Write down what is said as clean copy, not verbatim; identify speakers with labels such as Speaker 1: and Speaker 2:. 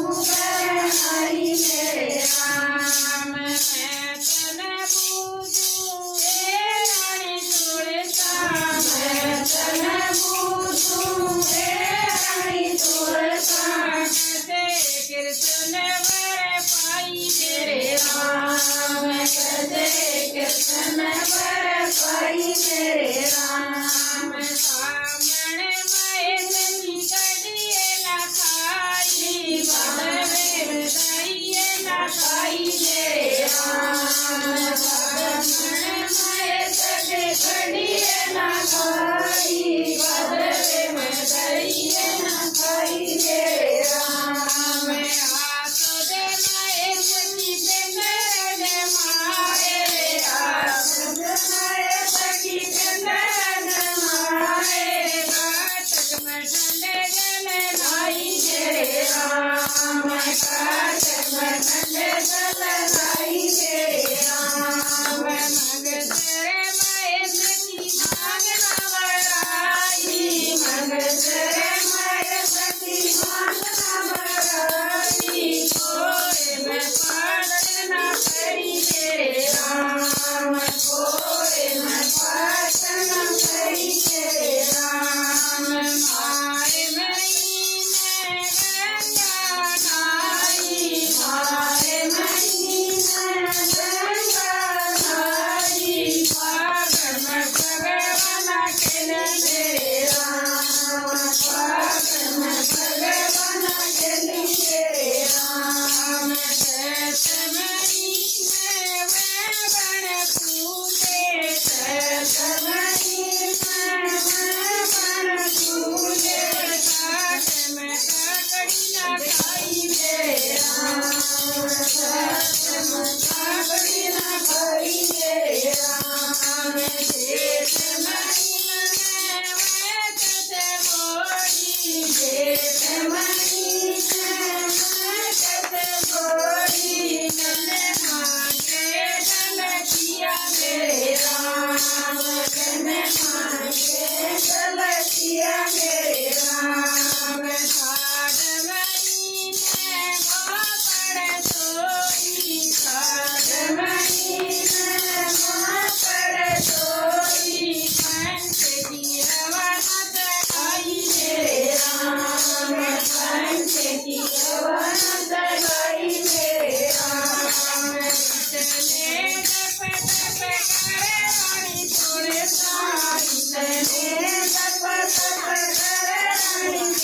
Speaker 1: आई मेरे राम मैं तने पूजूं हे रानी तुलसा मैं तने पूजूं हे रानी तुलसा कदे कीर्तन वर पाई मेरे राम कदे कीर्तन वर पाई मेरे राम सामने मैं सती कड़िए ना खाई बदवे दइए ना खाई मेरे राम सामने मैं सती कड़िए ना खाई बदवे में दइए ना खाई मेरे राम आसो दे मैं सती चंदन मारे आसो दे मैं सती चंदन मारे काटक में ठंडे जल लाई मेरे राम काटक में ठंडे जल लाई मेरे राम मग तेरे मैं सती मांग नवराई मग तेरे मैं सती मांग नवराई कोरे में पालन ना करी मेरे राम कोरे में पालन ना करी मेरे राम मारे महीने गंगा नारी मारे महीने गंगा नारी पागल में भगवान के मेरे राम पागल में भगवान के मेरे राम सत महीने बन पूजे सत महीने बन पूजे साथ में काकड़ी ना खाई मेरे राम साथ में काकड़ी ना खाई मेरे राम जेठ महीने कते मोड़ी जेठ महीने कते मोड़ी नन्हे मांगे गलतिया मेरे राम नन्हे मांगे गलतिया मेरे राम साध महीने पड़ सोई साध महीने पड़ सोई कंठ की अवनत गाई मेरे राम कंठ की अवनत गाई मेरे राम चले टप टप करे रानी तुलसा चले टप टप करे रानी